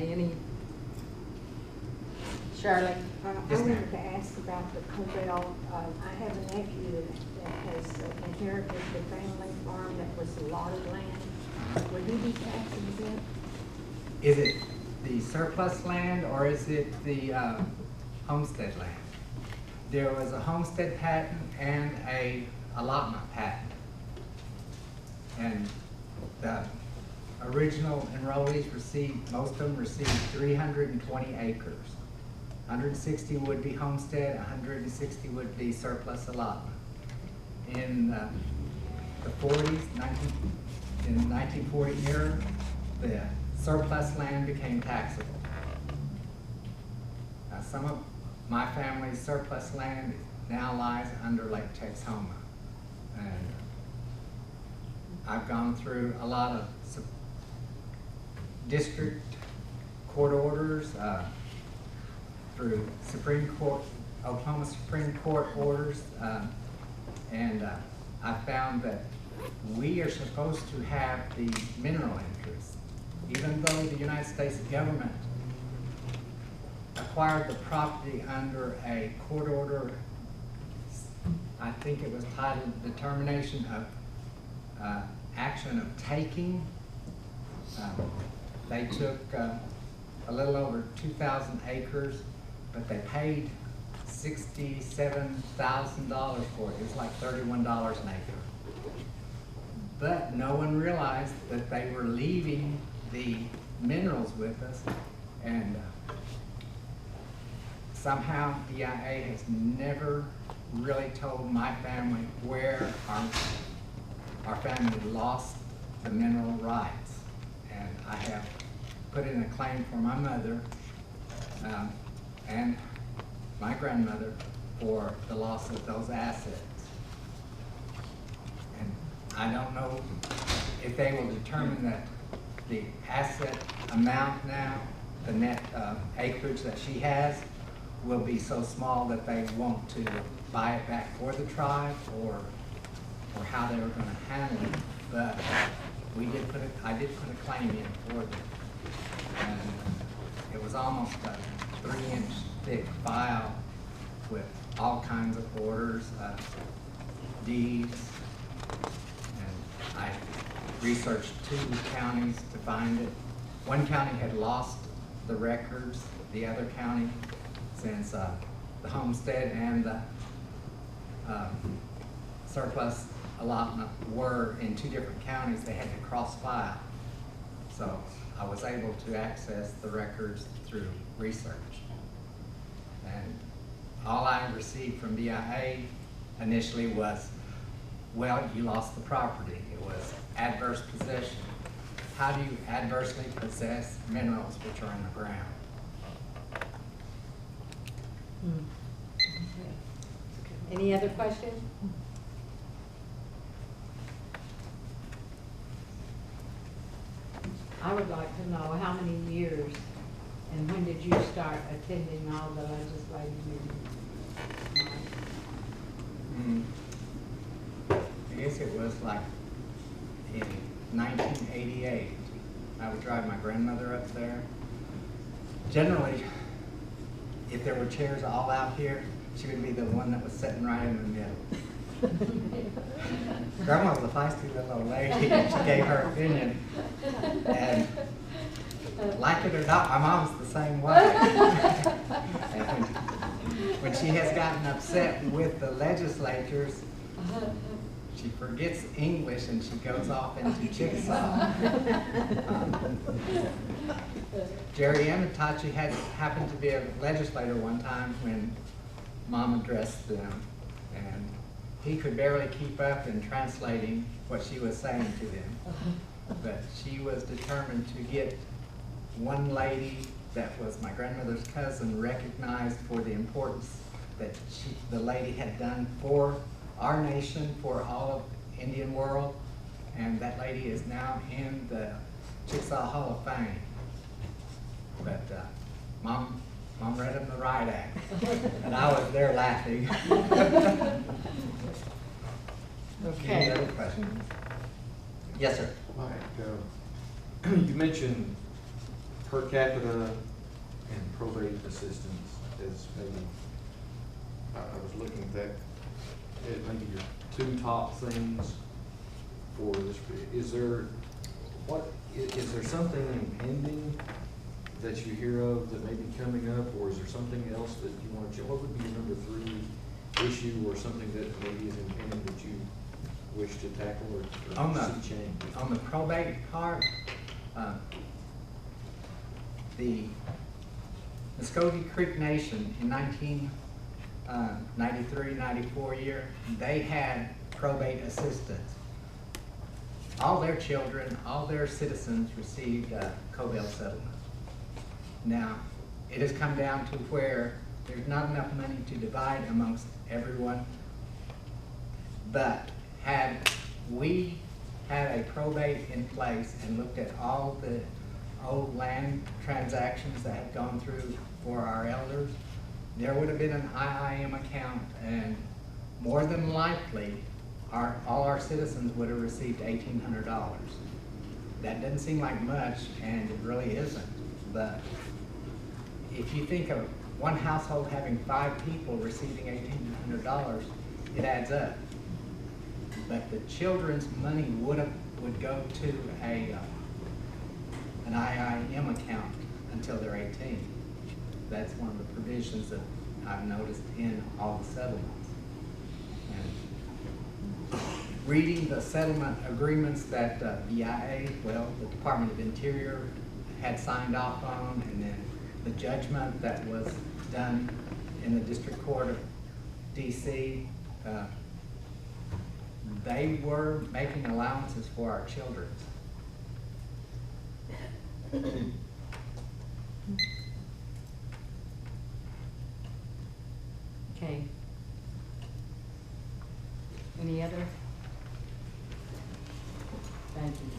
Okay, any? Shirley? I wanted to ask about the Cobell. I have a nephew that has inherited the family farm that was a lot of land. Would he be tax exempt? Is it the surplus land or is it the homestead land? There was a homestead patent and a allotment patent. And the original enrollees received, most of them received 320 acres. 160 would be homestead, 160 would be surplus allotment. In the 40s, in the 1940 era, the surplus land became taxable. Some of my family's surplus land now lies under Lake Texoma. And I've gone through a lot of district court orders, through Supreme Court, Oklahoma Supreme Court orders, and I found that we are supposed to have the mineral interests. Even though the United States government acquired the property under a court order, I think it was titled Determination of Action of Taking. They took a little over 2,000 acres, but they paid $67,000 for it. It was like $31 an acre. But no one realized that they were leaving the minerals with us, and somehow DIA has never really told my family where our family lost the mineral rights. And I have put in a claim for my mother and my grandmother for the loss of those assets. And I don't know if they will determine that the asset amount now, the net acreage that she has, will be so small that they want to buy it back for the tribe, or how they were going to handle it. But I did put a claim in for them. And it was almost a 3-inch thick file with all kinds of orders, deeds, and I researched 2 counties to find it. One county had lost the records, the other county, since the homestead and the surplus allotment were in 2 different counties, they had to cross-file. So I was able to access the records through research. And all I received from DIA initially was, well, you lost the property. It was adverse possession. How do you adversely possess minerals which are in the ground? Any other questions? I would like to know how many years and when did you start attending all the legislative meetings? I guess it was like in 1988. I would drive my grandmother up there. Generally, if there were chairs all out here, she would be the one that was sitting right in the middle. Grandma was a feisty little old lady. She gave her opinion. And like it or not, my mom's the same way. And when she has gotten upset with the legislatures, she forgets English and she goes off into Chickasaw. Jerry Amitachi happened to be a legislator one time when Mom addressed them, and he could barely keep up in translating what she was saying to them. But she was determined to get one lady that was my grandmother's cousin recognized for the importance that the lady had done for our nation, for all of Indian world, and that lady is now in the Chickasaw Hall of Fame. But Mom read him the right act, and I was there laughing. Okay. Any other questions? Yes, sir. All right. You mentioned per capita and probate assistance is maybe, I was looking at that, it maybe your two top things for this. Is there, is there something impending that you hear of that may be coming up, or is there something else that you want to, what would be your number 3 issue, or something that maybe is impending that you wish to tackle or see change? On the probate part, the Muskogee Creek Nation in 1993, 94 year, they had probate assistance. All their children, all their citizens received co-bail settlements. Now, it has come down to where there's not enough money to divide amongst everyone, but had we had a probate in place and looked at all the old land transactions that had gone through for our elders, there would have been an IIM account, and more than likely, all our citizens would have received $1,800. That doesn't seem like much, and it really isn't, but if you think of one household having 5 people receiving $1,800, it adds up. But the children's money would go to an IIM account until they're 18. That's one of the provisions that I've noticed in all the settlements. And reading the settlement agreements that BIA, well, the Department of Interior had signed off on, and then the judgment that was done in the District Court of DC, they were making allowances for our children. Okay. Any other? Thank you.